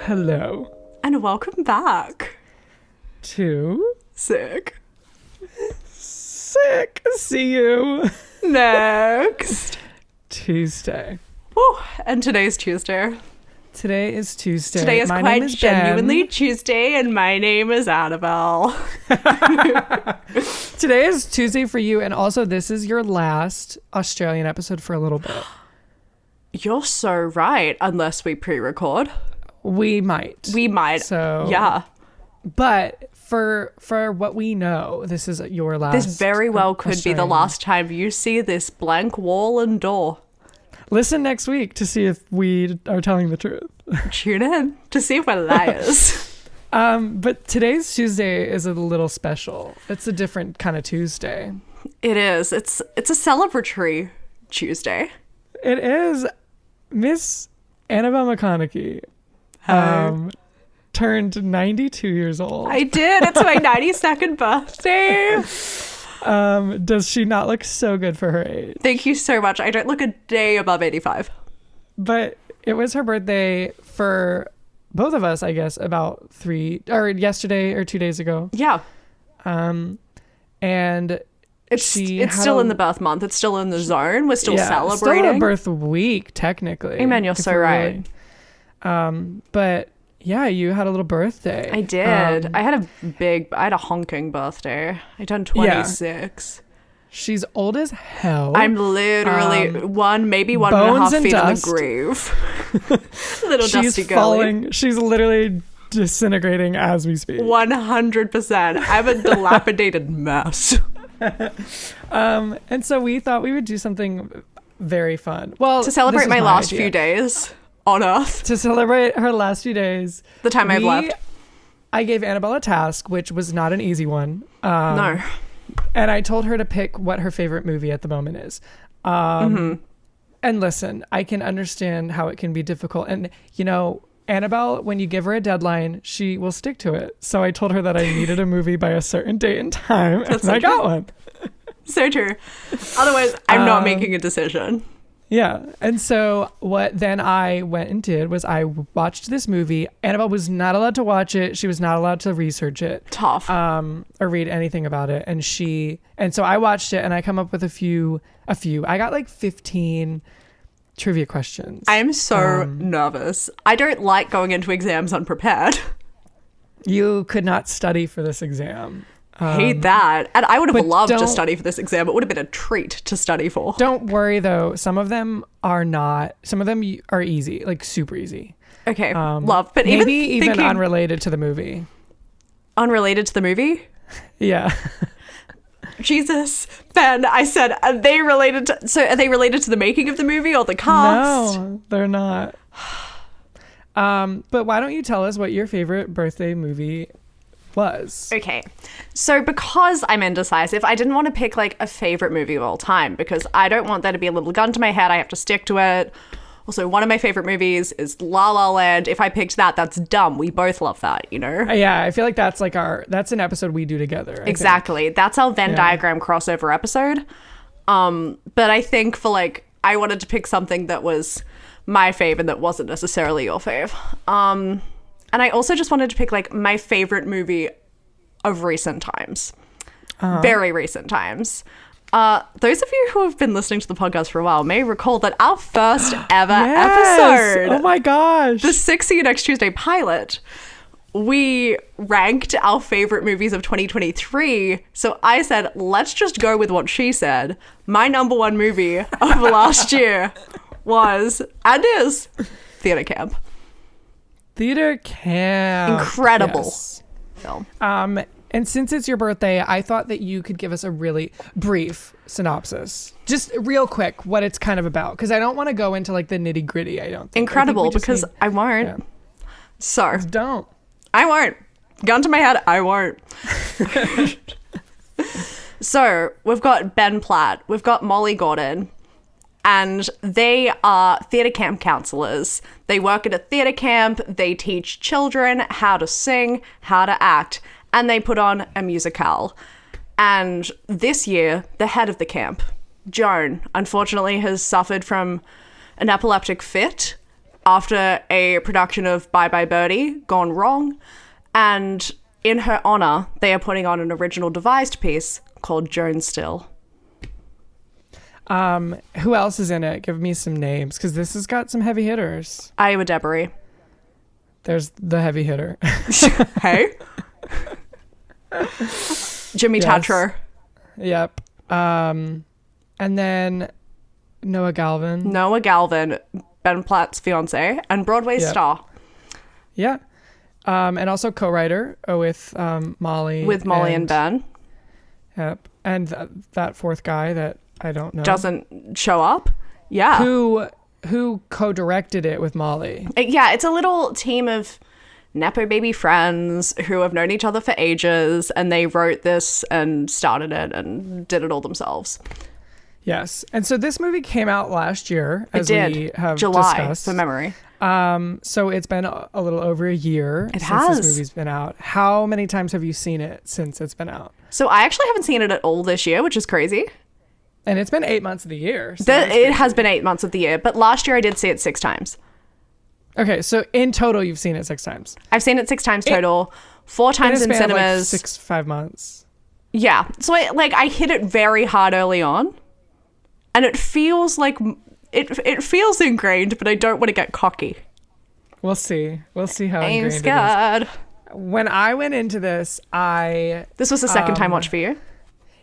Hello. And welcome back To Sick. See you Next. Tuesday. Woo. And today's Tuesday. Today is Tuesday. Today is My quite name is genuinely Ben. Tuesday, and my name is Annabel. Today is Tuesday for you, and also this is your last Australian episode for a little bit. You're so right, unless we pre-record. We might. So, yeah. But for what we know, this is your last. This very well could be the Australian. last time you see this blank wall and door. Listen next week to see if we are telling the truth. Tune in to see if we're liars. But today's Tuesday is a little special. It's a different kind of Tuesday. It is. It's a celebratory Tuesday. It is. Miss Annabel McConaughey turned 92 years old. I did. It's my 92nd birthday. Does she not look so good for her age? Thank you so much. I don't look a day above 85. But it was her birthday for both of us, I guess, about yesterday or 2 days ago. Yeah. And It's still in the birth month. It's still in the zone. We're still celebrating. Still a birth week, technically. Amen, you're so right. But yeah, you had a little birthday. I did. I had a honking birthday. I turned 26. She's old as hell. I'm literally maybe one and a half feet in the grave. Little dusty girl. She's literally disintegrating as we speak. 100%. I'm a dilapidated mess. And so we thought we would do something very fun. Well, to celebrate my last few days on Earth. To celebrate her last few days. The time I've left. I gave Annabelle a task, which was not an easy one. No. And I told her to pick what her favorite movie at the moment is. And listen, I can understand how it can be difficult. And, Annabelle, when you give her a deadline, she will stick to it. So I told her that I needed a movie by a certain date and time, and I got one. So true. Otherwise, I'm not making a decision. Yeah. And so what then I went and did was I watched this movie. Annabelle was not allowed to watch it. She was not allowed to research it. Tough. Or read anything about it. And so I watched it and I come up with a few. I got like 15 trivia questions. I am so nervous. I don't like going into exams unprepared. You could not study for this exam. Hate that. And I would have loved to study for this exam. It would have been a treat to study for. Don't worry though. Some of them are not. Some of them are easy, like super easy. Okay. Love. But maybe even unrelated to the movie. Unrelated to the movie? Yeah. Jesus. Ben, I said, are they related to the making of the movie or the cast? No, they're not. But why don't you tell us what your favorite birthday movie was? Okay. So because I'm indecisive, I didn't want to pick like a favorite movie of all time because I don't want there to be a little gun to my head. I have to stick to it. Also, one of my favorite movies is La La Land. If I picked that, that's dumb. We both love that, Yeah, I feel like that's an episode we do together. Exactly. That's our Venn diagram crossover episode. But I think I wanted to pick something that was my fave and that wasn't necessarily your fave. And I also just wanted to pick my favorite movie of recent times. Very recent times. Those of you who have been listening to the podcast for a while may recall that our first ever episode, oh my gosh, the 60 Next Tuesday pilot, we ranked our favorite movies of 2023. So I said, let's just go with what she said. My number one movie of last year was, and is, Theatre Camp. Theatre Camp. Incredible film. And since it's your birthday, I thought that you could give us a really brief synopsis. Just real quick, what it's kind of about. Because I don't want to go into the nitty gritty, I don't think. Incredible, because I won't. Yeah. So. Just don't. I won't. Gun to my head, I won't. So, we've got Ben Platt. We've got Molly Gordon. And they are theatre camp counselors. They work at a theatre camp. They teach children how to sing, how to act. And they put on a musical. And this year, the head of the camp, Joan, unfortunately has suffered from an epileptic fit after a production of Bye Bye Birdie gone wrong, and in her honor, they are putting on an original devised piece called Joan Still. Who else is in it? Give me some names, because this has got some heavy hitters. Iowa Debris. There's the heavy hitter. Hey. Jimmy Tatro. Yep. And then Noah Galvin. Noah Galvin, Ben Platt's fiance, and Broadway star. Yeah. And also co-writer with Molly. With Molly and Ben. Yep. And that fourth guy that I don't know. Doesn't show up. Yeah. Who co-directed it with Molly. Yeah, it's a little team of Nepo baby friends who have known each other for ages, and they wrote this and started it and did it all themselves. Yes. And so this movie came out last year, as we have July, discussed. for memory. So it's been a little over a year since this movie's been out. How many times have you seen it since it's been out? So I actually haven't seen it at all this year, which is crazy. And it's been 8 months of the year. So it has been 8 months of the year, but last year I did see it 6 times. Okay, so in total you've seen it 6 times. I've seen it 6 times total, 4 times in cinemas. Like 5 months. Yeah, so I hit it very hard early on, and it feels like it feels ingrained, but I don't want to get cocky. We'll see how ingrained I'm scared. it is. When I went into this, This was the second time watch for you?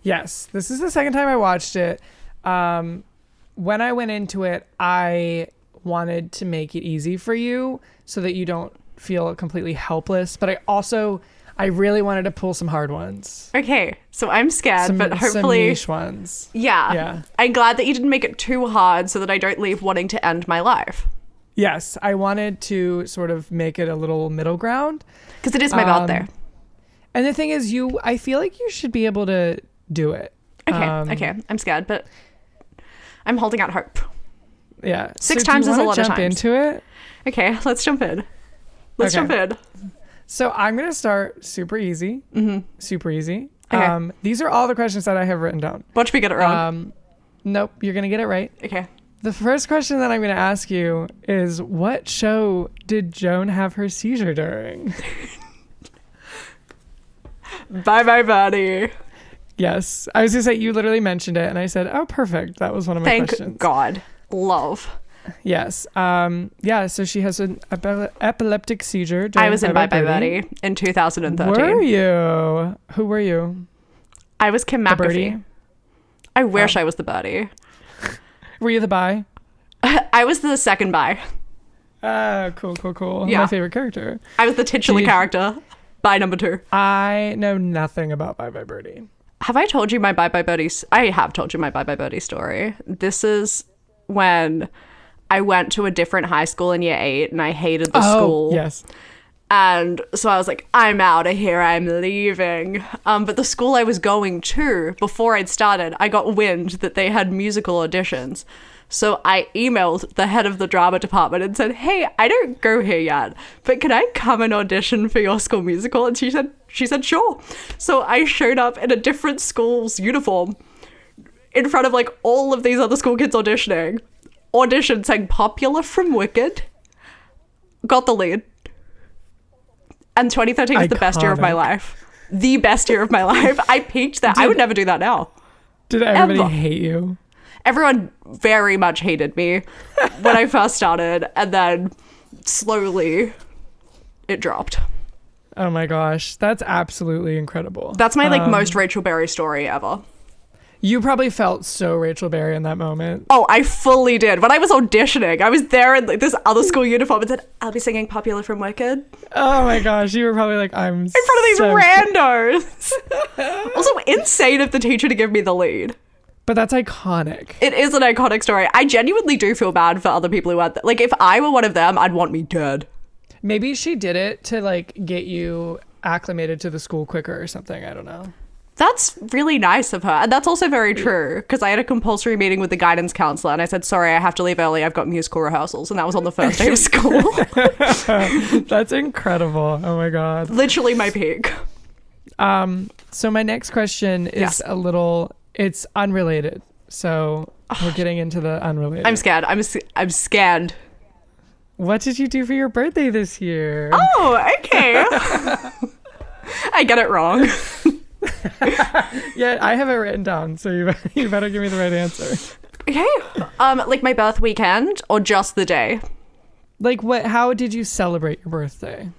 Yes, this is the second time I watched it. When I went into it, I wanted to make it easy for you so that you don't feel completely helpless. But I really wanted to pull some hard ones. Okay, so I'm scared, but hopefully... Some niche ones. Yeah. I'm glad that you didn't make it too hard so that I don't leave wanting to end my life. Yes, I wanted to sort of make it a little middle ground. Because it is my birthday. And the thing is, I feel like you should be able to do it. Okay. I'm scared, but I'm holding out hope. Yeah. 6 times is a lot of times. Jump into it? Okay, let's jump in. Jump in. So I'm going to start super easy. Mm-hmm. Super easy. Okay. These are all the questions that I have written down. Watch me get it wrong. Nope, you're going to get it right. Okay. The first question that I'm going to ask you is, what show did Joan have her seizure during? Bye Bye Birdie. Yes. I was going to say, you literally mentioned it, and I said, oh, perfect. That was one of my questions. Thank God. Love. Yes. So she has an epileptic seizure during I was in Bye Bye Birdie in 2013. Were you? Who were you? I was Kim McAfee. I wish I was the birdie. Were you the bye? I was the second bye. Cool. Yeah. My favorite character. I was the titular character. Bye number 2. I know nothing about Bye Bye Birdie. Have I told you my Bye Bye Birdie? I have told you my Bye Bye Birdie story. This is when I went to a different high school in year 8 and I hated the school. Yes. And so I was like, I'm out of here. I'm leaving. But the school I was going to, before I'd started, I got wind that they had musical auditions. So I emailed the head of the drama department and said, hey, I don't go here yet, but can I come and audition for your school musical? And she said, sure. So I showed up in a different school's uniform in front of like all of these other school kids auditioned, sang Popular from Wicked, got the lead. And 2013 was the best year of my life. The best year of my life. I peaked there. I would never do that now. Did everybody hate you? Everyone very much hated me when I first started, and then slowly it dropped. Oh my gosh, that's absolutely incredible. That's my most Rachel Berry story ever. You probably felt so Rachel Berry in that moment. Oh, I fully did. When I was auditioning, I was there in this other school uniform and said, I'll be singing Popular from Wicked. Oh my gosh, you were probably like, I'm in front of these randos. Also, insane of the teacher to give me the lead. But that's iconic. It is an iconic story. I genuinely do feel bad for other people who had like, if I were one of them, I'd want me dead. Maybe she did it to like get you acclimated to the school quicker or something. I don't know. That's really nice of her. And that's also very true, because I had a compulsory meeting with the guidance counselor and I said, sorry, I have to leave early. I've got musical rehearsals. And that was on the first day of school. That's incredible. Oh my God. Literally my peak. So my next question is it's unrelated. So we're getting into the unrelated. I'm scared. I'm scared. What did you do for your birthday this year? Oh, okay. I get it wrong. Yeah, I have it written down, so you better give me the right answer. Okay. Like my birth weekend or just the day? Like, how did you celebrate your birthday?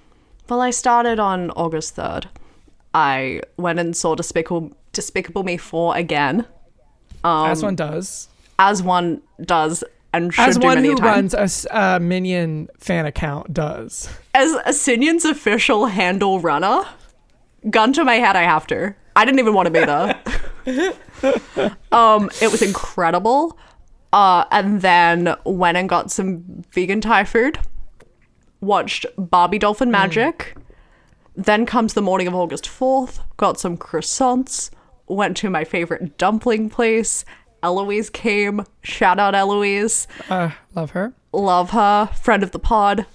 Well, I started on August 3rd. I went and saw Despicable Me 4 again. As one does. As one does and should as do one many who times. runs a Minion fan account does. As a Sinion's official handle runner, gun to my head, I have to. I didn't even want to be there. It was incredible. And then went and got some vegan Thai food. Watched Barbie Dolphin Magic. Then comes the morning of August 4th. Got some croissants. Went to my favorite dumpling place. Eloise came. Shout out Eloise. Love her. Love her. Friend of the pod.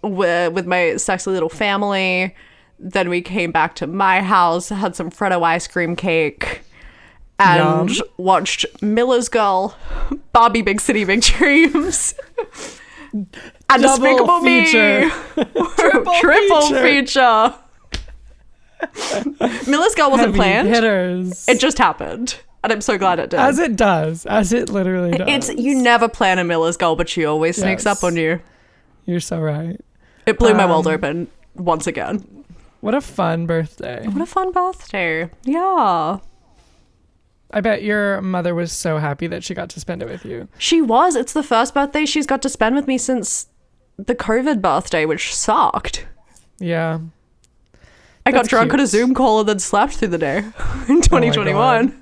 With my sexy little family. Then we came back to my house, had some Freddo ice cream cake, and watched Miller's Girl, Barbie Big City Big Dreams, and Despicable Me. Triple feature. Miller's Girl wasn't Heavy planned. Hitters. It just happened. And I'm so glad it did. As it does. As it literally does. You never plan a Miller's Girl, but she always sneaks up on you. You're so right. It blew my world open once again. What a fun birthday. What a fun birthday. Yeah. I bet your mother was so happy that she got to spend it with you. She was. It's the first birthday she's got to spend with me since the COVID birthday, which sucked. Yeah. I got drunk on a Zoom call and then slept through the day in 2021.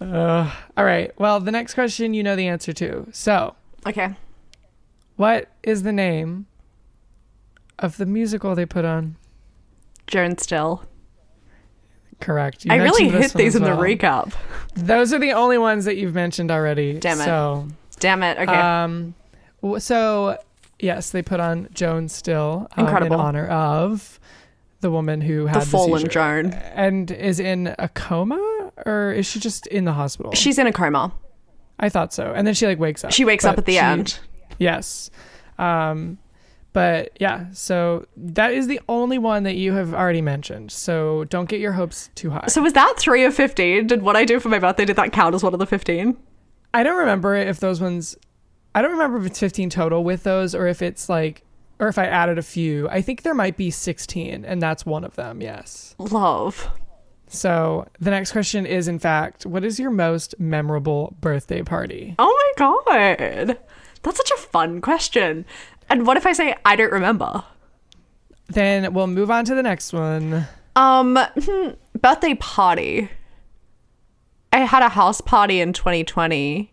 All right. Well, the next question you know the answer to. So. Okay. What is the name of the musical they put on? Joan Still. Correct. I really hit these in the recap. Those are the only ones that you've mentioned already. Damn it. So, damn it. Okay. So, yes, they put on Joan Still Incredible. in honor of the woman who had the fallen seizure. Joan. And is in a coma, or is she just in the hospital? She's in a coma. I thought so. And then she wakes up. She wakes up at the end. Yes. But yeah, so that is the only one that you have already mentioned. So don't get your hopes too high. So was that 3 of 15? Did what I do for my birthday, did that count as one of the 15? I don't remember if those ones, I don't remember if it's 15 total with those or if it's like, or if I added a few. I think there might be 16 and that's one of them. Yes. Love. So the next question is, in fact, what is your most memorable birthday party? Oh my God. That's such a fun question. And what if I say I don't remember? Then we'll move on to the next one. Birthday party. I had a house party in 2020.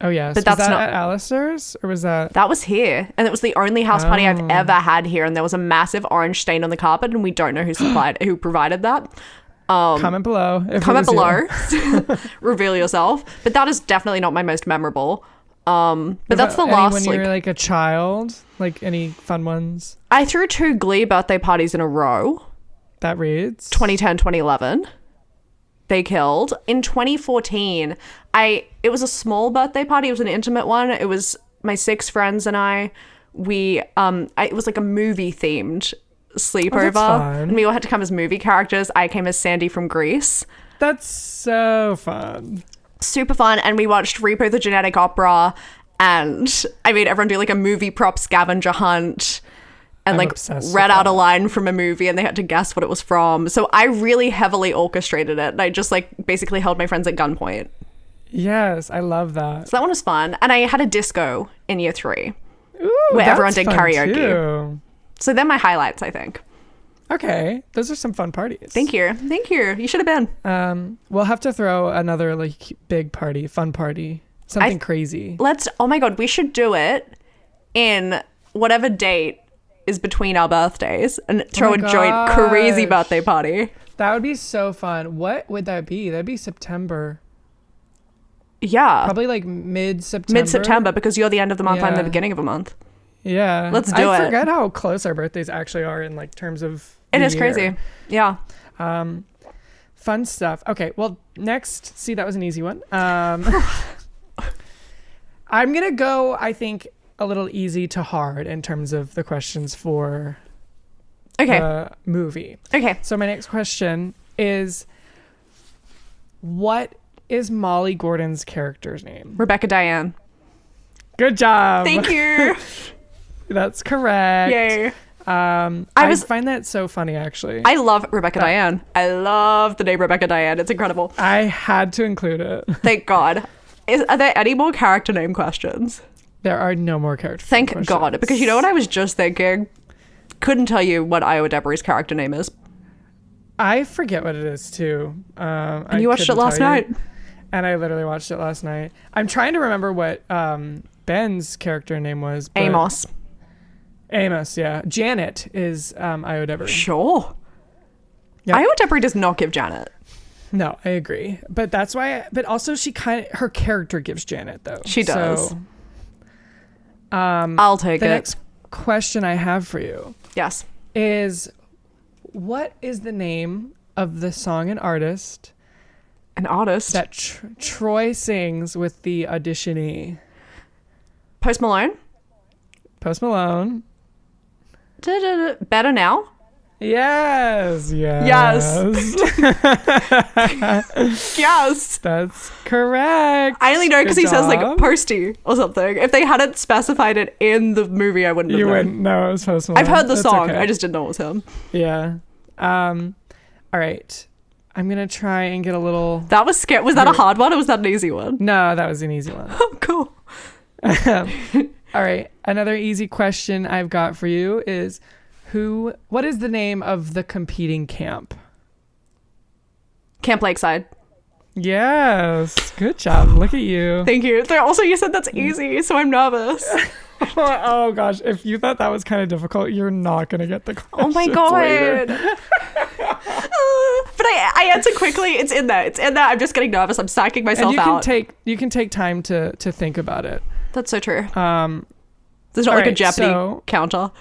Oh yes, but that's was that not at Alistair's, or was that? That was here, and it was the only house party I've ever had here. And there was a massive orange stain on the carpet, and we don't know who provided that. Comment below. Comment below. Reveal yourself. But that is definitely not my most memorable. But that's the last. When you were like a child, like any fun ones? I threw 2 Glee birthday parties in a row. That reads 2010, 2011. They killed. In 2014, it was a small birthday party. It was an intimate one. It was my 6 friends and I. It was like a movie themed sleepover. And we all had to come as movie characters. I came as Sandy from Grease. That's so fun. Super fun. And we watched Repo the Genetic Opera, and I made everyone do like a movie prop scavenger hunt and like read out a line from a movie and they had to guess what it was from. So I really heavily orchestrated it, and I just like basically held my friends at gunpoint. Yes, I love that. So that one was fun. And I had a disco in year 3. Ooh, where everyone did karaoke. Too. So they're my highlights, I think. Okay, those are some fun parties. Thank you. You should have been. We'll have to throw another like big party, fun party, something crazy. Oh my God, we should do it in whatever date is between our birthdays and throw a joint crazy birthday party. That would be so fun. What would that be? That'd be September. Yeah. Probably like mid-September. Mid-September, because you're the end of the month, I'm the beginning of a month. Yeah. Let's do it. I forget how close our birthdays actually are in like terms of It is crazy. Yeah. Fun stuff. Okay, well, next, see, that was an easy one. I'm going to go, I think, a little easy to hard in terms of the questions for the movie. Okay. So my next question is, what is Molly Gordon's character's name? Rebecca Diane. Good job. Thank you. That's correct. Yay. I find that so funny, actually. I love Rebecca Diane. I love the name Rebecca Diane. It's incredible. I had to include it. Thank God. Are there any more character name questions? There are no more character Thank questions. God. Because you know what I was just thinking? Couldn't tell you what Iowa Debris' character name is. I forget what it is, too. And you watched it last night. And I literally watched it last night. I'm trying to remember what Ben's character name was. Amos. Amos, yeah. Janet is Iowa Debris. Sure. Yep. Iowa Debris does not give Janet. No, I agree. But that's why, but also her character gives Janet, though. She does. So, I'll take the it. next question I have for you Yes. is, what is the name of the song and artist An artist. that Troy sings with the auditionee? Post Malone. Post Malone. Better Now. Yes. Yes. That's correct. I only know because he says like job. Posty or something. If they hadn't specified it in the movie, I wouldn't have You known. wouldn't know it was Post Malone. I've heard the That's song. okay. I just didn't know it was him. Yeah. All right. I'm going to try and get a little... That was scary. Was that a hard one or was that an easy one? No, that was an easy one. Oh, cool. All right. Another easy question I've got for you is, what is the name of the competing camp? Camp Lakeside. Yes. Good job. Look at you. Thank you. Also, you said that's easy, so I'm nervous. Oh, gosh. If you thought that was kind of difficult, you're not going to get the questions Oh, my God. later. But I answered quickly. It's in there. I'm just getting nervous. I'm psyching myself out. You can take time to think about it. That's so true. There's not like a Jeopardy counter.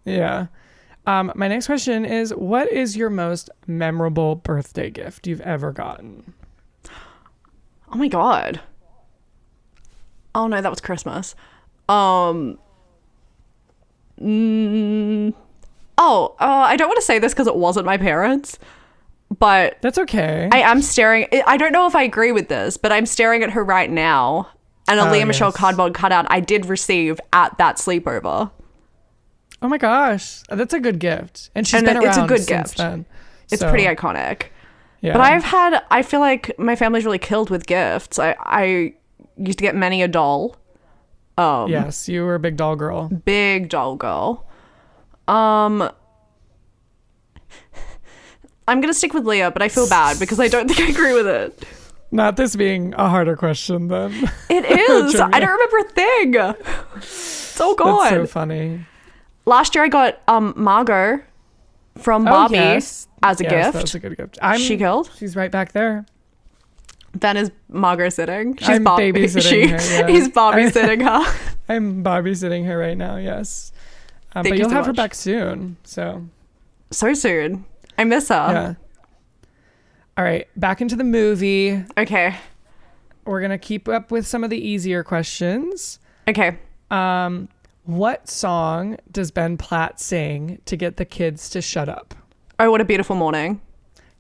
Yeah. My next question is, what is your most memorable birthday gift you've ever gotten? Oh my God. Oh no, that was Christmas. I don't want to say this because it wasn't my parents, but That's okay. I am staring. I don't know if I agree with this, but I'm staring at her right now. And a Leah Michelle cardboard cutout I did receive at that sleepover. Oh my gosh, that's a good gift, and she's been around it's a good since gift. then. It's So, pretty iconic. Yeah. But I feel like my family's really killed with gifts. I used to get many a doll. Yes, you were a big doll girl. Big doll girl. I'm gonna stick with Leah, but I feel bad because I don't think I agree with it. Not this being a harder question then. It is. I don't remember a thing. It's all gone. That's so funny. Last year I got Margot from Barbie as a gift. That was a good gift. She killed. She's right back there. Ben is Margot sitting. She's I'm babysitting her. Yeah. He's Barbie sitting her. I'm babysitting her right now. Yes. Thank but you you'll so have her much. back soon. So Soon. I miss her. yeah. All right, back into the movie. Okay. We're gonna keep up with some of the easier questions. Okay. What song does Ben Platt sing to get the kids to shut up? Oh, What a Beautiful Morning.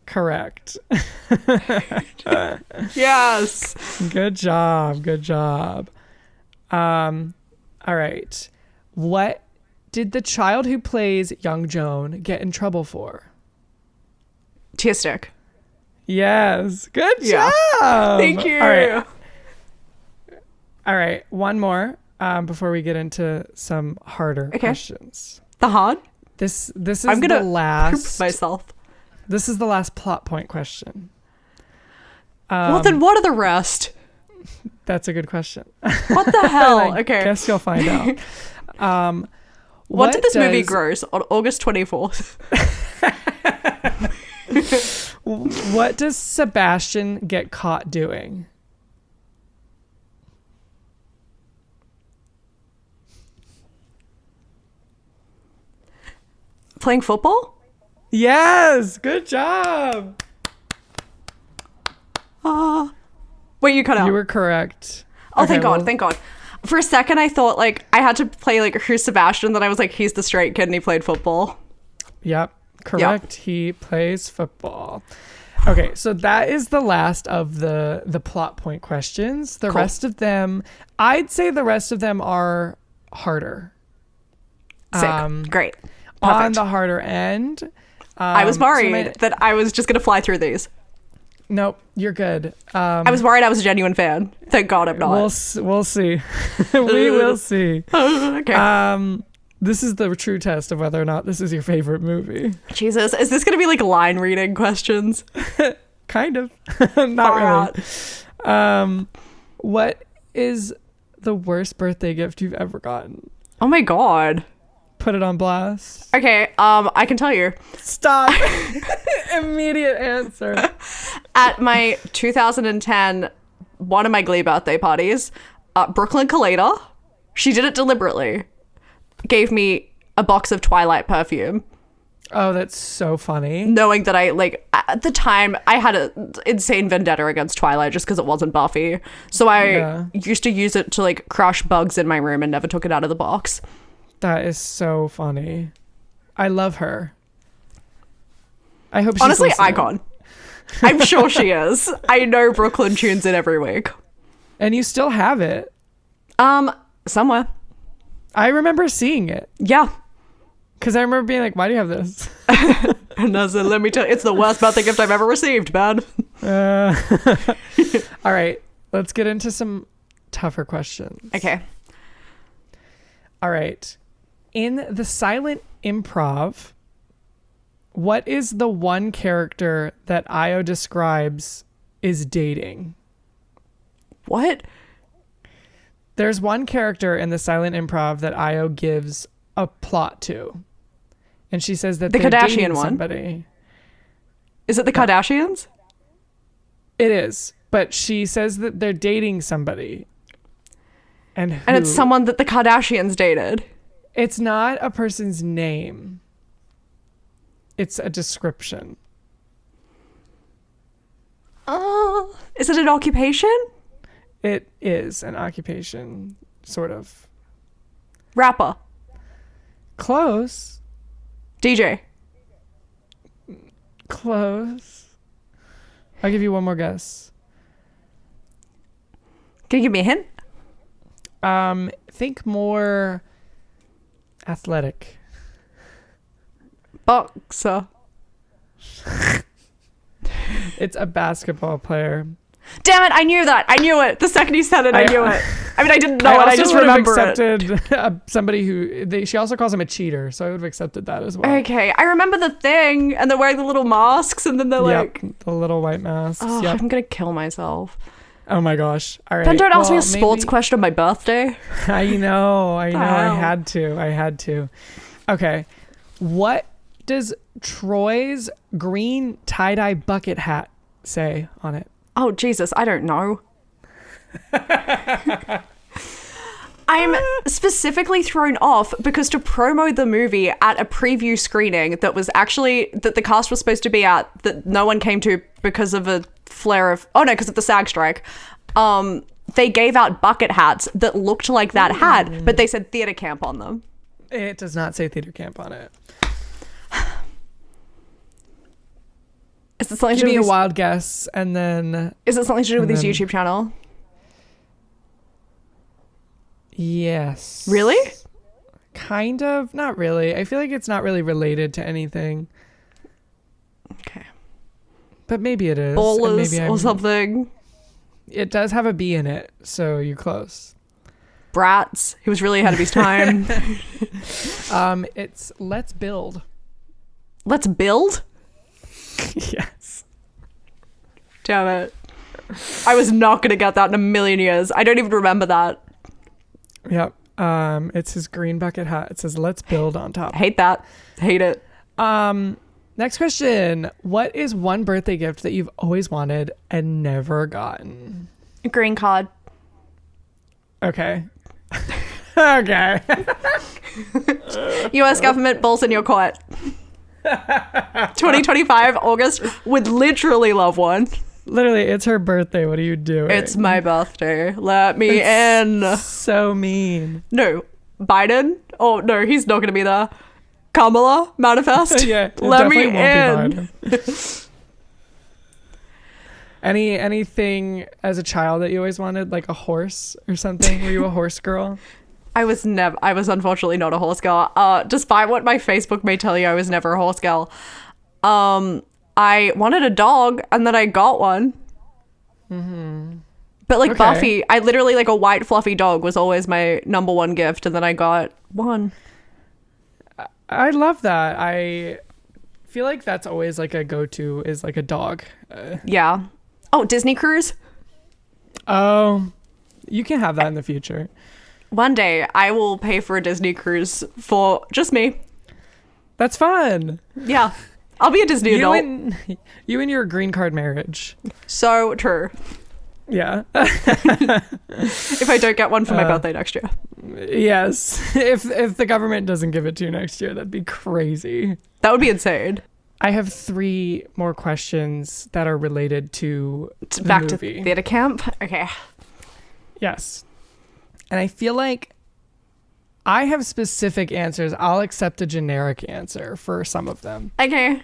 Correct. Yes. Good job. Good job. All right. What did the child who plays young Joan get in trouble for? Tear stick. Yes. Good Yeah. job. Thank you. All right. One more before we get into some harder questions. The hard? This is I'm gonna the last. poop myself. This is the last plot point question. Well, then what are the rest? That's a good question. What the hell? I Okay. guess you'll find out. What did this movie gross on August 24th? What does Sebastian get caught doing? Playing football? Yes, good job. Wait, you cut out. You were correct. Oh, Okay, thank God. well, Thank God. For a second, I thought, like, I had to play, like, who's Sebastian? Then I was like, he's the straight kid and he played football. Yep. Correct. Yep. He plays football. Okay, so that is the last of the plot point questions. The rest of them, I'd say the rest of them are harder. Sick. Great. Perfect. On the harder end. I was worried that I was just going to fly through these. Nope, you're good. I was worried I was a genuine fan. Thank God I'm not. We'll see. We will see. Okay. This is the true test of whether or not this is your favorite movie. Jesus, is this going to be like line reading questions? Kind of. Not really. What is the worst birthday gift you've ever gotten? Oh my God. Put it on blast. Okay, I can tell you. Stop. Immediate answer. At my 2010, one of my Glee birthday parties, Brooklyn Kaleda, she did it deliberately, gave me a box of Twilight perfume. Oh, that's so funny. Knowing that I, like, at the time, I had an insane vendetta against Twilight just because it wasn't Buffy. So I used to use it to, like, crush bugs in my room and never took it out of the box. That is so funny. I love her. I hope she's honestly listening. Icon. I'm sure she is. I know Brooklyn tunes in every week. And you still have it. Somewhere. I remember seeing it. Yeah. Because I remember being like, why do you have this? And I said, let me tell you, it's the worst birthday gift I've ever received, man. All right. Let's get into some tougher questions. Okay. All right. In the silent improv, what is the one character that Io describes is dating? What? There's one character in the silent improv that Io gives a plot to. And she says that the they're Kardashian dating one. Somebody. Is it the Kardashians? It is. But she says that they're dating somebody. And who? And it's someone that the Kardashians dated. It's not a person's name. It's a description. Is it an occupation? It is an occupation, sort of. Rapper. Close. DJ. Close. I'll give you one more guess. Can you give me a hint? Think more athletic. Boxer. It's a basketball player. Damn it, I knew that. I knew it. The second you said it, I knew it. I mean, I didn't know it. I just remember it. Somebody who... she also calls him a cheater, so I would have accepted that as well. Okay, I remember the thing, and they're wearing the little masks, and then they're like... the little white masks. Oh, yep. I'm going to kill myself. Oh my gosh. All right. Then don't ask me a sports question on my birthday. I know. I had to. Okay. What does Troy's green tie-dye bucket hat say on it? Oh, Jesus, I don't know. I'm specifically thrown off because to promo the movie at a preview screening that was actually, that the cast was supposed to be at, that no one came to because of a flare of, because of the SAG strike, they gave out bucket hats that looked like that hat, but they said theater camp on them. It does not say theater camp on it. Is it something Give me a wild guess, and then... Is it something to do with his YouTube channel? Yes. Really? Kind of. Not really. I feel like it's not really related to anything. Okay. But maybe it is. Ballers or something. It does have a B in it, so you're close. Bratz. He was really ahead of his time. It's Let's Build. Let's Build? Yes. Damn it. I was not going to get that in a million years. I don't even remember that. Yep. It's his green bucket hat. It says Let's Build on top. Hate that. Hate it. Next question. What is one birthday gift that you've always wanted and never gotten? A green card. Okay. Okay. US government, balls in your court. 2025 August, would literally love one. Literally, it's her birthday. What are you doing? It's my birthday. Let me in. So mean. No, Biden? Oh, no, he's not going to be there. Kamala, manifest. Yeah, let me in. Anything as a child that you always wanted, like a horse or something? Were you a horse girl? I was unfortunately not a horse girl. Despite what my Facebook may tell you, I was never a horse girl. I wanted a dog and then I got one. Mm-hmm. But like Buffy, I literally like a white fluffy dog was always my number one gift, and then I got one. I love that. I feel like that's always like a go-to is like a dog. Yeah. Oh, Disney cruise? Oh, you can have that in the future. One day I will pay for a Disney cruise for just me. That's fun. Yeah. I'll be a Disney adult. You and your green card marriage. So true. Yeah. If I don't get one for my birthday next year. Yes. If the government doesn't give it to you next year, that'd be crazy. That would be insane. I have 3 more questions that are related to the back movie. To theater camp. Okay. Yes. And I feel like I have specific answers. I'll accept a generic answer for some of them. Okay.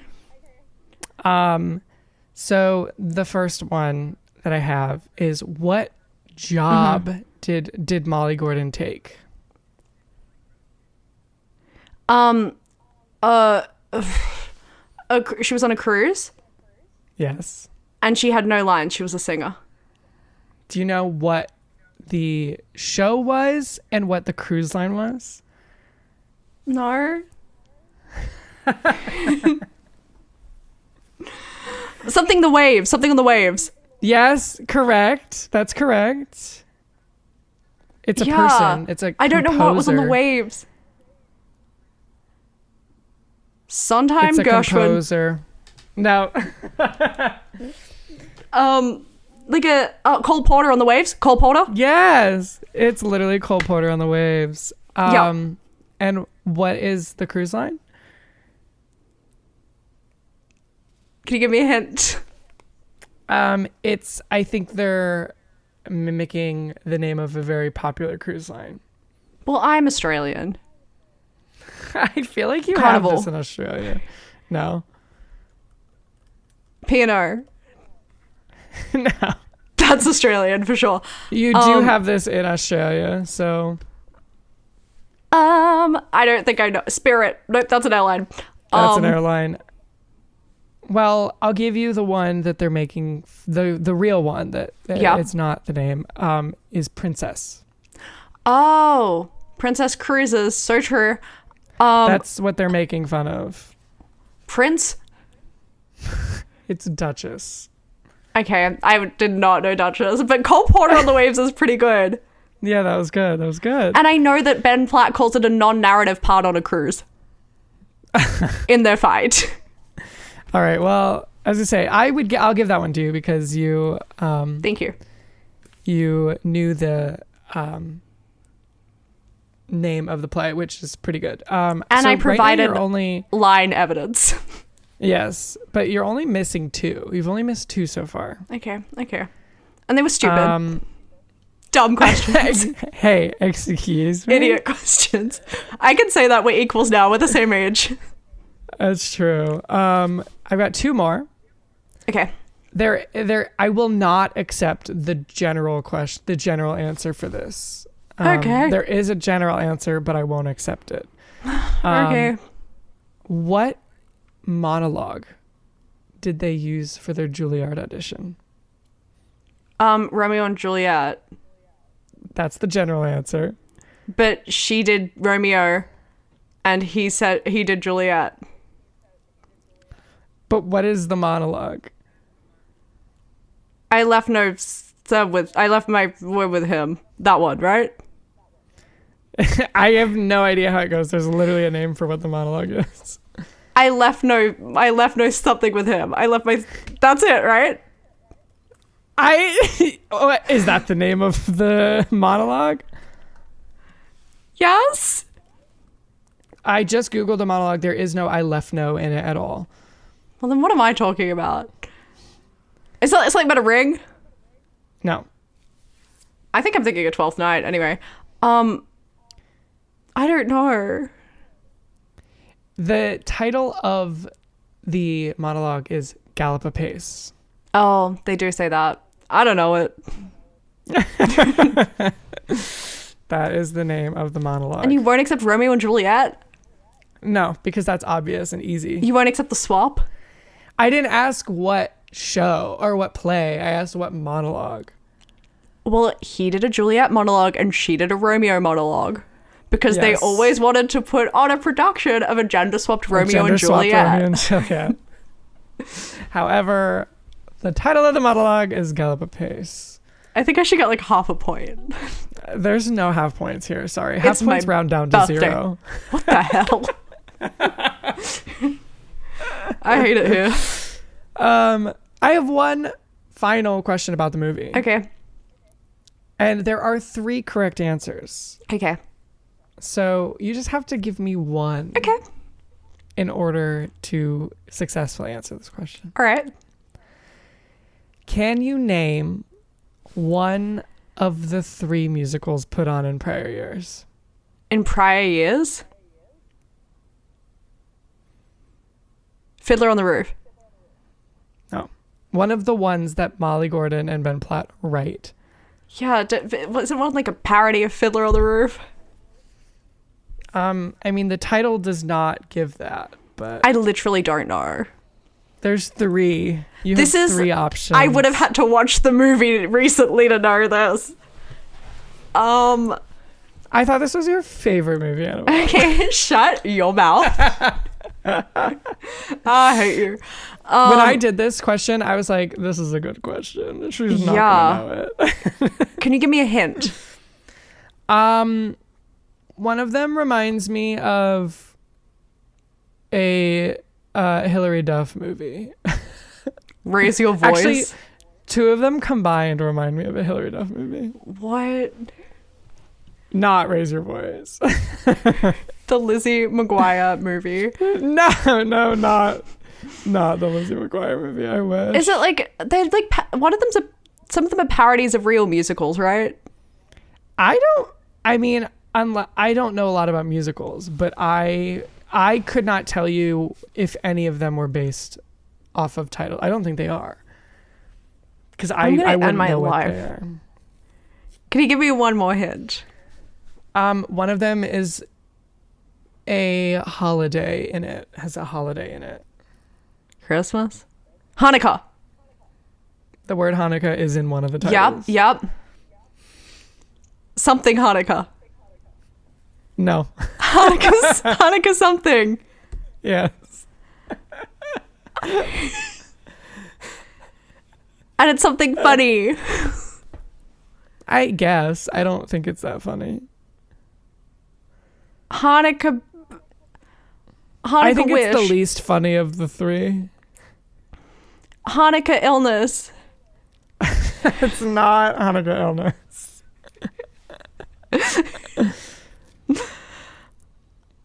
So the first one that I have is, what job did Molly Gordon take? She was on a cruise. Yes. And she had no lines. She was a singer. Do you know what the show was and what the cruise line was? No. Something on the waves. Yes, correct. That's correct. It's a person. It's a composer. I don't know what was on the waves. Sondheim, it's a Gershwin. Composer. No. Like a Cole Porter on the waves. Cole Porter. Yes, it's literally Cole Porter on the waves. Yeah. And what is the cruise line? Can you give me a hint? I think they're mimicking the name of a very popular cruise line. Well, I'm Australian. I feel like you Carnival. have this in Australia. No. P&O. No. That's Australian for sure. You do have this in Australia, so. I don't think I know. Spirit. Nope, that's an airline. That's an airline. Well, I'll give you the one that they're making, the real one that it's not the name, is Princess. Oh, Princess Cruises. So true. That's what they're making fun of. Prince? It's Duchess. Okay, I did not know Duchess, but Cole Porter on the Waves is pretty good. Yeah, that was good. That was good. And I know that Ben Platt calls it a non-narrative part on a cruise. In their fight. All right. Well, as I say, I'll give that one to you because you. Thank you. You knew the name of the play, which is pretty good. And so I provided only line evidence. Yes, but you're only missing 2. You've only missed 2 so far. Okay. And they were stupid. Dumb questions. Hey, excuse me. Idiot questions. I can say that we're equals now. We're the same age. That's true. I've got 2 more. Okay. I will not accept the general answer for this. Okay. There is a general answer, but I won't accept it. Okay. What monologue did they use for their Juilliard audition? Romeo and Juliet. That's the general answer. But she did Romeo, and he said he did Juliet. But what is the monologue? I left my word with him. That one, right? I have no idea how it goes. There's literally a name for what the monologue is. I left no something with him. That's it, right? Is that the name of the monologue? Yes. I just Googled the monologue. There is no I left no in it at all. Well, then what am I talking about? It's not something about a ring? No. I think I'm thinking of 12th Night. Anyway. I don't know. The title of the monologue is Gallop Apace. Oh, they do say that. I don't know it. That is the name of the monologue. And you won't accept Romeo and Juliet? No, because that's obvious and easy. You won't accept The Swap? I didn't ask what show or what play. I asked what monologue. Well, he did a Juliet monologue and she did a Romeo monologue. Because they always wanted to put on a production of a gender-swapped Romeo and Juliet. However, the title of the monologue is Gallop Apace. I think I should get like half a point. There's no half points here. Sorry. Half points round down to 0. What the hell? I hate it here. I have one final question about the movie. Okay. And there are 3 correct answers. Okay. So you just have to give me one. Okay. In order to successfully answer this question. All right. Can you name one of the 3 musicals put on in prior years? In prior years? Fiddler on the Roof. No. One of the ones that Molly Gordon and Ben Platt write. Yeah, wasn't one like a parody of Fiddler on the Roof? I mean, the title does not give that, but I literally don't know. There's 3. You have 3 options. I would have had to watch the movie recently to know this. I thought this was your favorite movie, Annabel. Okay, shut your mouth. I hate you. When I did this question, I was like, this is a good question. She's not gonna know it. Can you give me a hint? One of them reminds me of a Hilary Duff movie. Raise Your Voice. Actually, 2 of them combined remind me of a Hilary Duff movie. What? Not Raise Your Voice. The Lizzie McGuire movie. No, not the Lizzie McGuire movie. I wish. Is it like they're like one of them's some of them are parodies of real musicals, right? I don't know a lot about musicals, but I could not tell you if any of them were based off of title. I don't think they are. Because I wouldn't know what they are. Can you give me one more hint? One of them is a holiday in it. Has a holiday in it. Christmas? Hanukkah. The word Hanukkah is in one of the titles. Yep. Something Hanukkah. No. Hanukkah something. Yes. And it's something funny. I guess. I don't think it's that funny. Hanukkah I think wish. It's the least funny of the 3. Hanukkah illness. It's not Hanukkah illness.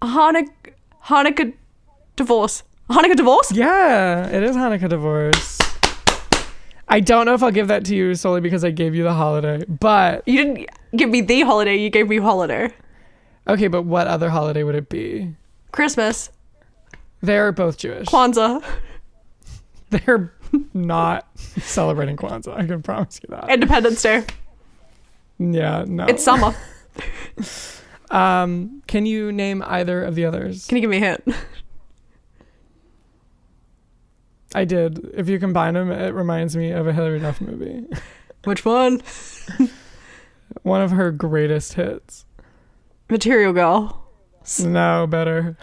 Hanukkah divorce. Hanukkah divorce? Yeah, it is Hanukkah divorce. I don't know if I'll give that to you solely because I gave you the holiday, but... You didn't give me the holiday, you gave me holiday. Okay, but what other holiday would it be? Christmas. They're both Jewish. Kwanzaa. They're not celebrating Kwanzaa, I can promise you that. Independence Day. Yeah, no. It's summer. Can you name either of the others? Can you give me a hint? I did. If you combine them, it reminds me of a Hilary Duff movie. Which one? One of her greatest hits. Material Girl. No, better.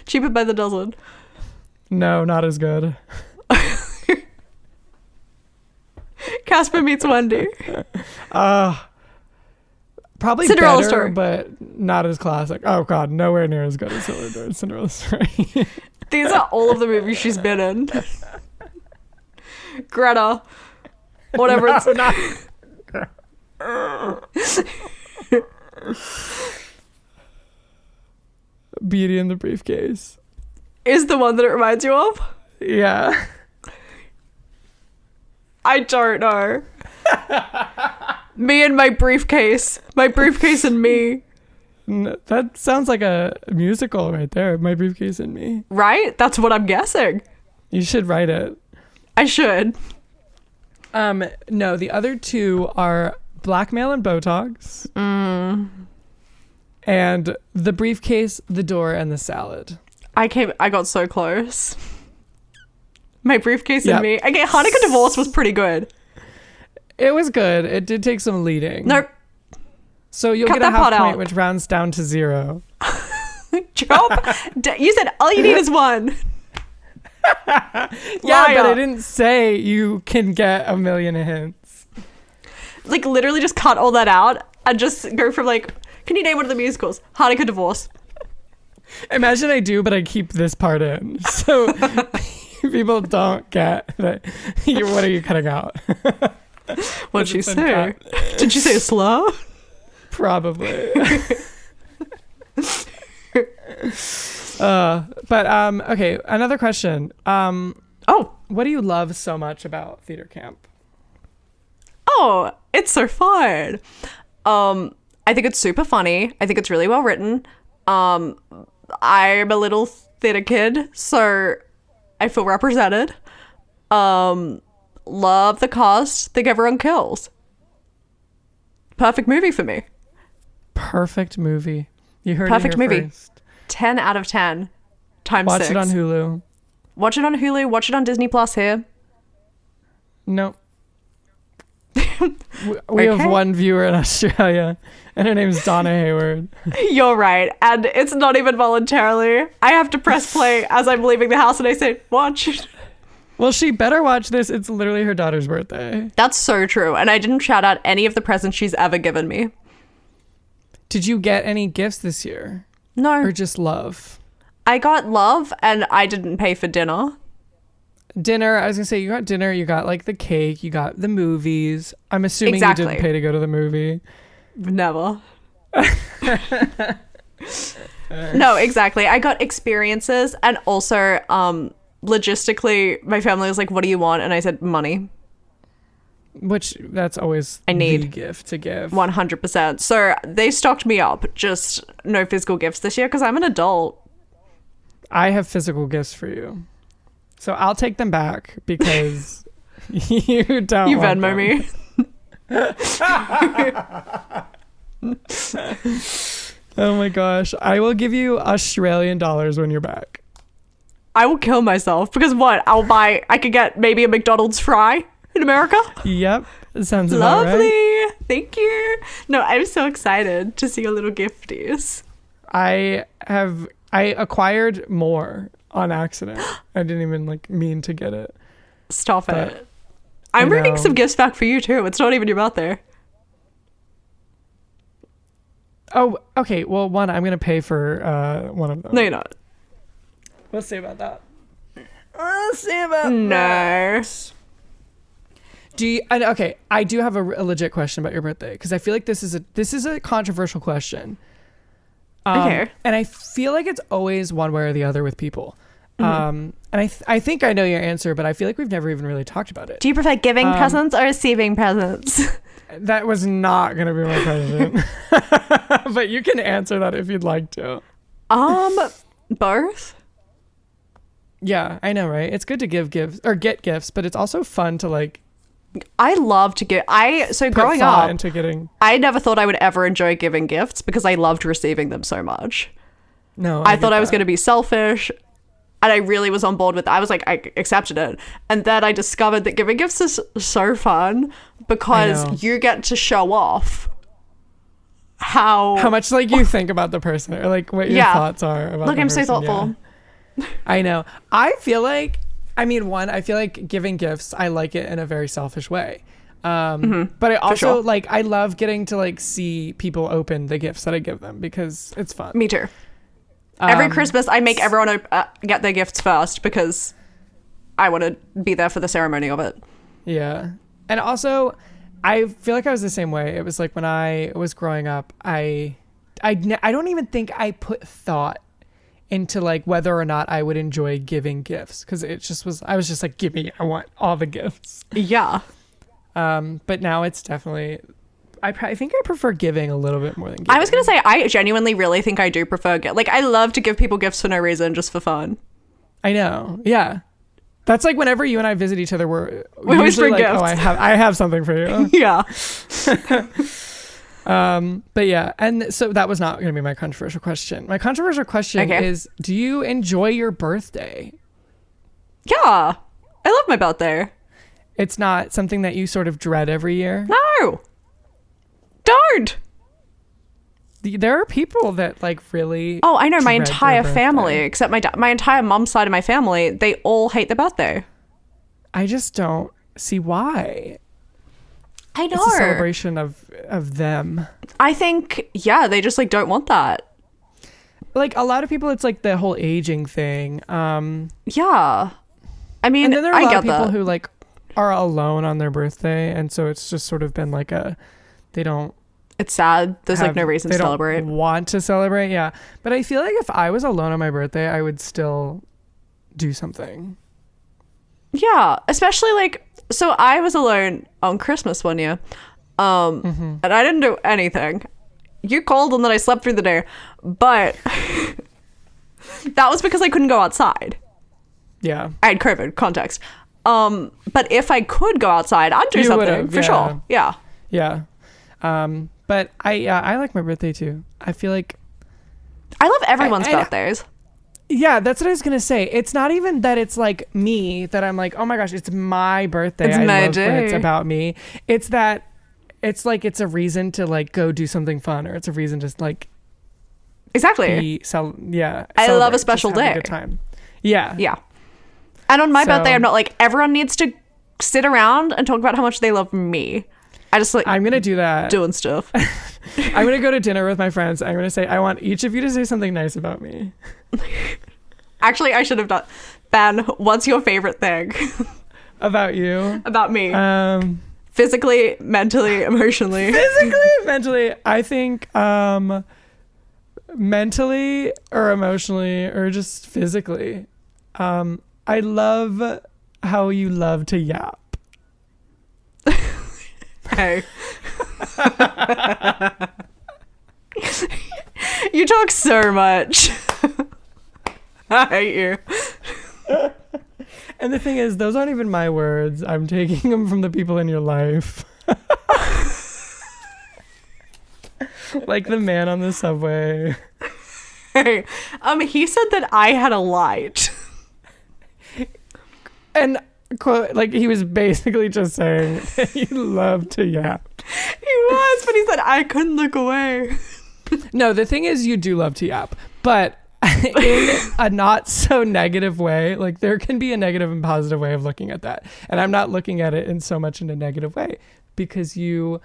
Cheaper by the dozen. No, not as good. Casper Meets Wendy. Probably Cinderella better, Story. But not as classic. Oh god, nowhere near as good as Cinderella Story. These are all of the movies she's been in. Greta. Whatever no, it's not. Beauty in the Briefcase. is the one that it reminds you of. Yeah. I don't know. Me and my briefcase. My briefcase and me. That sounds like a musical right there. My Briefcase and Me. Right? That's what I'm guessing. You should write it. I should. No, the other two are Blackmail and Botox. And The Briefcase, The Door, and The Salad. I got so close. My Briefcase and Me. Okay, Hanukkah Divorce was pretty good. It was good. It did take some leading. Nope. So you'll Cut get a that half part point, out. which rounds down to 0. Drop. You said all you need is one. Yeah, Liar. but I didn't say you can get a million hints. Like, literally just cut all that out and just go from like, can you name one of the musicals? Hanukkah Divorce. Imagine I do, but I keep this part in. So people don't get that. What are you cutting out? What'd she say? Did you say a slur? Probably. Okay, another question. What do you love so much about theater camp? Oh, it's so fun. I think it's super funny. I think it's really well written. I'm a little theater kid, so I feel represented. Love the cast. Think everyone kills. Perfect movie for me. Perfect movie. You heard Perfect it here movie. first. 10 out of 10 times Watch 6. it on Hulu. Watch it on Hulu. Watch it on Disney Plus here. No. We have one viewer in Australia, and her name's Donna Hayward. You're right. And it's not even voluntarily. I have to press play as I'm leaving the house and I say, watch. Well, she better watch this. It's literally her daughter's birthday. That's so true. And I didn't shout out any of the presents she's ever given me. Did you get any gifts this year? No. Or just love? I got love and I didn't pay for dinner. Dinner, I was gonna say, you got dinner, you got like the cake, you got the movies. I'm assuming Exactly. you didn't pay to go to the movie. Never. No, exactly. I got experiences, and also logistically my family was like, what do you want? And I said money. Which that's always I need the gift to give. 100%. So they stocked me up, just no physical gifts this year because I'm an adult. I have physical gifts for you. So I'll take them back because you don't You want Venmo them. me. Oh my gosh. I will give you Australian dollars when you're back. I will kill myself because what? I could get maybe a McDonald's fry in America. Yep. Sounds about Lovely. right. Thank you. No, I'm so excited to see your little gifties. I acquired more on accident. I didn't even mean to get it. Stop But it. I'm bringing some gifts back for you too. It's not even your birthday. Oh, okay. Well, one, I'm going to pay for one of them. No, you're not. We'll see about that. No. Do you, and okay, I do have a legit question about your birthday because I feel like this is a controversial question. Okay. And I feel like it's always one way or the other with people. And I think I know your answer, but I feel like we've never even really talked about it. Do you prefer giving presents or receiving presents? That was not going to be my question. But you can answer that if you'd like to. Both. Yeah, I know, right? It's good to give gifts or get gifts, but it's also fun to I love to give. Growing up, into getting. I never thought I would ever enjoy giving gifts because I loved receiving them so much. No, I thought I was going to be selfish, and I really was on board with it. I was like, I accepted it. And then I discovered that giving gifts is so fun because you get to show off how much you think about the person or what your thoughts are about Look, the I'm person. so thoughtful. Yeah. I know. I feel like, I feel like giving gifts, I like it in a very selfish way. But I also I love getting to see people open the gifts that I give them because it's fun. Me too. Every Christmas, I make everyone get their gifts first because I want to be there for the ceremony of it. Yeah. And also, I feel like I was the same way. It was when I was growing up, I don't even think I put thought into like whether or not I would enjoy giving gifts, because I was just like, give me, I want all the gifts. Yeah. But now it's definitely, I think I prefer giving a little bit more than giving. I was gonna say, I genuinely really think I do prefer like, I love to give people gifts for no reason, just for fun. I know. Yeah. That's like whenever you and I visit each other, we always bring like, gifts. oh, I have something for you. Yeah. But yeah, and so that was not going to be my controversial question. My controversial question is, do you enjoy your birthday? Yeah. I love my birthday. It's not something that you sort of dread every year? No. Don't. There are people that like really... Oh, I know. My entire family, except my entire mom's side of my family, they all hate the birthday. I just don't see why. I know. It's a celebration of them. I think, yeah, they just like don't want that. Like a lot of people, it's like the whole aging thing. Yeah. I mean, and then there are a lot of people that. who like are alone on their birthday, and so it's just sort of been like they don't... It's sad. There's like no reason to celebrate. They don't want to celebrate, yeah. But I feel like if I was alone on my birthday, I would still do something. Yeah, especially like, so I was alone on Christmas one year, and I didn't do anything. You called and then I slept through the day, but that was because I couldn't go outside. Yeah. I had COVID, context. But if I could go outside, I'd do something for sure. Yeah. Yeah. But I like my birthday too. I feel like I love everyone's birthdays. Yeah, that's what I was gonna say. It's not even that it's like me that I'm like, oh my gosh, it's my birthday. It's my day. When it's about me. It's that it's like it's a reason to like go do something fun, or it's a reason to like exactly. I love a special day. A good time. Yeah. Yeah. And on my birthday, I'm not like, everyone needs to sit around and talk about how much they love me. I just like, I'm gonna do that. Doing stuff. I'm gonna go to dinner with my friends. I'm gonna say, I want each of you to say something nice about me. Actually, I should have done. Ben, what's your favorite thing? About you? About me. Physically, mentally, emotionally. Physically, mentally. I think mentally or emotionally or just physically. I love how you love to yap. Hey. You talk so much. I hate you. And the thing is, those aren't even my words. I'm taking them from the people in your life. Like the man on the subway. Hey, he said that I had a light. And quote, like he was basically just saying that you love to yap. He was, but he said I couldn't look away. No, the thing is, you do love to yap, but in a not so negative way. Like there can be a negative and positive way of looking at that, and I'm not looking at it in so much in a negative way, because you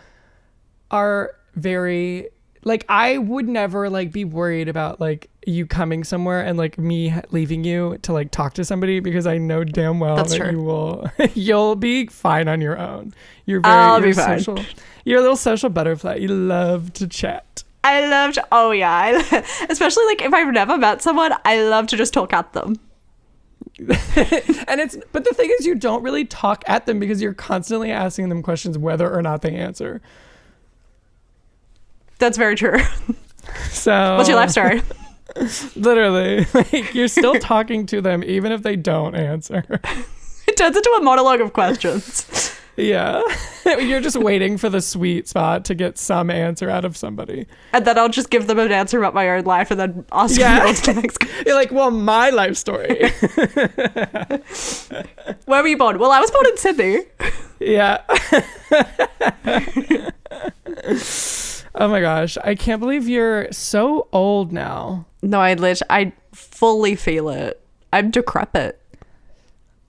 are very like, I would never like be worried about like you coming somewhere and like me leaving you to like talk to somebody, because I know damn well that you will you'll be fine on your own. You're very social. You're a little social butterfly. You love to chat. I love to, especially like if I've never met someone, I love to just talk at them. But the thing is, you don't really talk at them because you're constantly asking them questions whether or not they answer. That's very true. So what's your life story? Literally, like you're still talking to them even if they don't answer. It turns into a monologue of questions. Yeah. You're just waiting for the sweet spot to get some answer out of somebody. And then I'll just give them an answer about my own life and then ask them what's the next question. You're like, well, my life story. Where were you born? Well, I was born in Sydney. Yeah. Oh my gosh. I can't believe you're so old now. No, I fully feel it. I'm decrepit.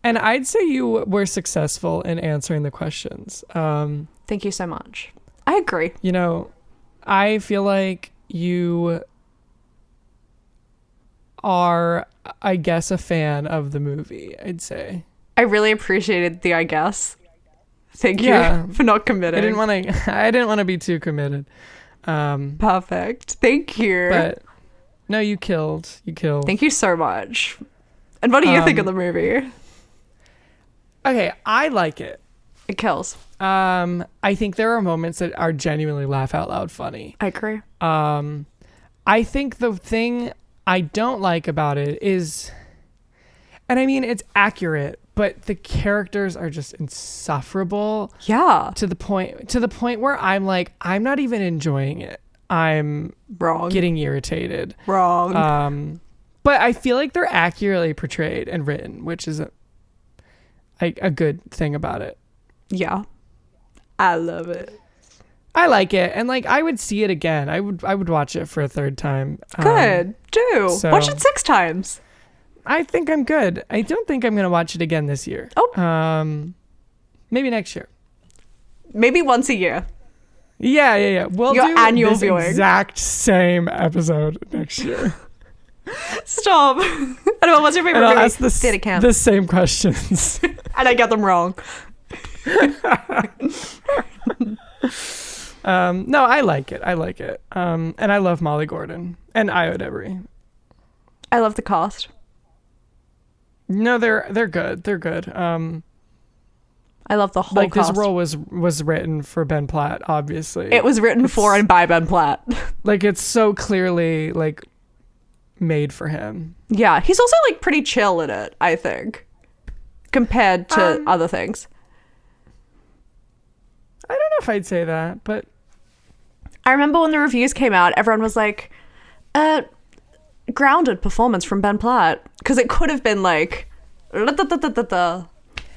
And I'd say you were successful in answering the questions. Thank you so much. I agree. You know, I feel like you are, I guess, a fan of the movie, I'd say. I really appreciated the I guess. Thank you for not committing. I didn't want to be too committed. Perfect. Thank you. But No, you killed. You killed. Thank you so much. And what do you think of the movie? Okay, I like it. It kills. I think there are moments that are genuinely laugh out loud funny. I agree. I think the thing I don't like about it is, and I mean, it's accurate, but the characters are just insufferable. Yeah. To the point where I'm like, I'm not even enjoying it. I'm wrong. Getting irritated. Wrong. But I feel like they're accurately portrayed and written, which is a good thing about it. Yeah. I love it. I like it, and like I would see it again. I would watch it for a third time. Good. Watch it 6 times. I think I'm good. I don't think I'm gonna watch it again this year. Oh. Maybe next year. Maybe once a year. Yeah. We'll Your do annual this viewing. Exact same episode next year. Stop. Annabel, what's your favorite And I'll movie? ask the same questions. And I get them wrong. No, I like it. And I love Molly Gordon and Io Debris. I love the cast. No, they're good. They're good. I love the whole like cast. this role was written for Ben Platt, obviously. It was written for and by Ben Platt. Like it's so clearly like made for him. Yeah, he's also like pretty chill in it, I think, compared to other things. I don't know if I'd say that, but I remember when the reviews came out, everyone was like, grounded performance from Ben Platt. Because it could have been like,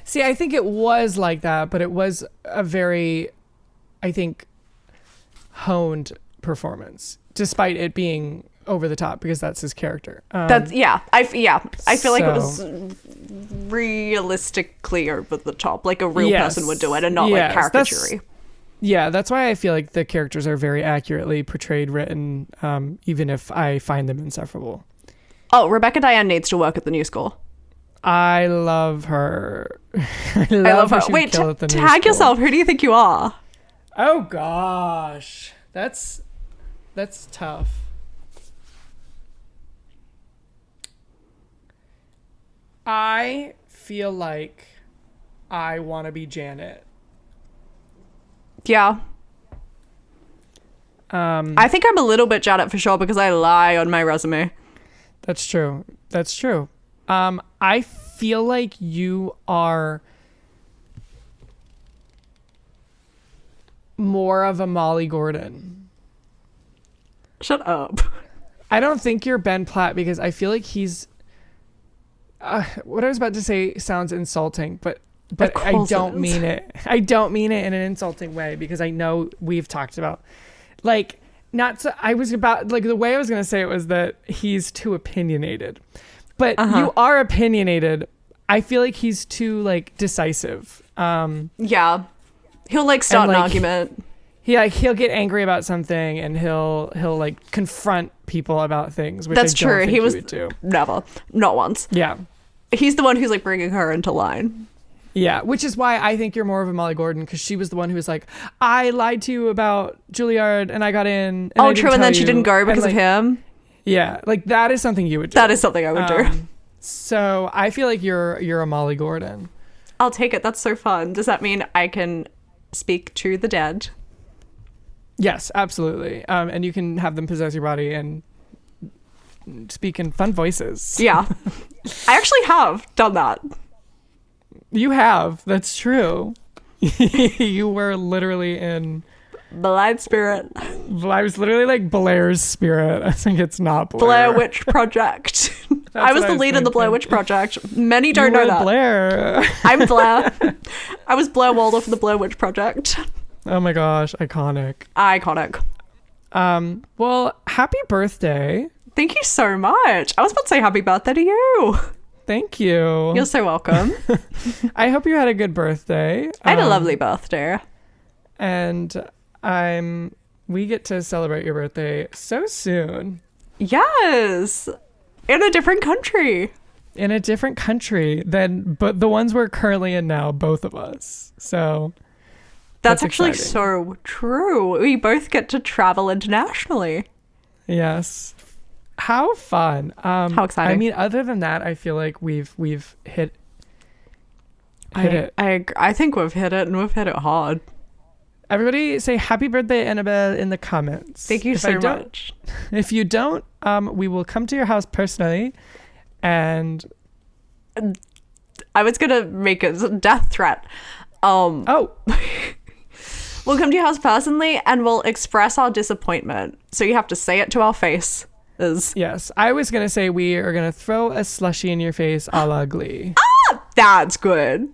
see, I think it was like that, but it was a very, I think, honed performance, despite it being over the top, because that's his character. I feel like it was realistically over the top, like a real person would do it, and not like caricature-y. That's why I feel like the characters are very accurately portrayed, written, even if I find them insufferable. Oh, Rebecca Diane needs to work at the new school. I love her. I love her. She Wait, kill at the new tag school. yourself. Who do you think you are? Oh gosh, that's tough. I feel like I want to be Janet. Yeah. I think I'm a little bit Janet for sure because I lie on my resume. That's true. I feel like you are more of a Molly Gordon. Shut up. I don't think you're Ben Platt because I feel like he's what I was about to say sounds insulting, but I don't mean it. I don't mean it in an insulting way because I know we've talked about like not so I was about like the way I was going to say it was that he's too opinionated. But you are opinionated. I feel like he's too like decisive. Yeah. He'll like start an argument. He'll get angry about something and he'll like confront people about things, which That's I don't true. think He was would do. Never. Not once. Yeah. He's the one who's like bringing her into line. Yeah, which is why I think you're more of a Molly Gordon because she was the one who was like, I lied to you about Juilliard and I got in. And true. And then she didn't go because of him. Yeah, like that is something you would do. That is something I would do. So I feel like you're a Molly Gordon. I'll take it. That's so fun. Does that mean I can speak to the dead? Yes, absolutely. And you can have them possess your body and speak in fun voices. Yeah. I actually have done that. You have. That's true. You were literally in Blind Spirit. I was literally like Blair's Spirit. I think it's not Blair Witch Project. I was the lead in the Blair Witch Project. Many don't know that. Blair. I'm Blair. I was Blair Waldorf in the Blair Witch Project. Oh my gosh, iconic. Iconic. Well, happy birthday. Thank you so much. I was about to say happy birthday to you. Thank you. You're so welcome. I hope you had a good birthday. I had a lovely birthday. And we get to celebrate your birthday so soon. Yes. In a different country. In a different country but the ones we're currently in now, both of us. So that's actually exciting. So true. We both get to travel internationally. Yes. How fun. How exciting. I mean, other than that, I feel like we've hit it. I think we've hit it, and we've hit it hard. Everybody say happy birthday, Annabelle, in the comments. Thank you so much. If you don't, we will come to your house personally, and I was gonna make a death threat. Oh. We'll come to your house personally, and we'll express our disappointment. So you have to say it to our face. Yes, I was gonna say we are gonna throw a slushie in your face a la Glee. That's good.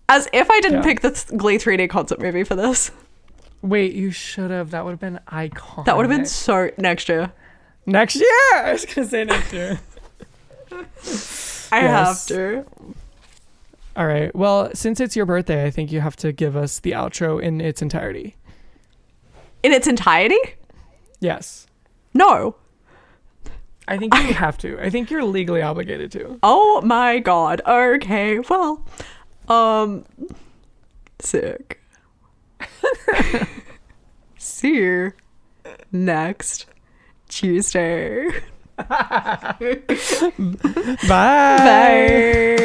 As if I didn't pick the Glee 3D concert movie for this. Wait, you should have. That would have been iconic. That would have been so next year. Next year? I was gonna say next year. I have to. All right. Well, since it's your birthday, I think you have to give us the outro in its entirety. In its entirety? Yes. No. I think you have to. I think you're legally obligated to. Oh my god. Okay. Well, sick. See you next Tuesday. Bye. Bye.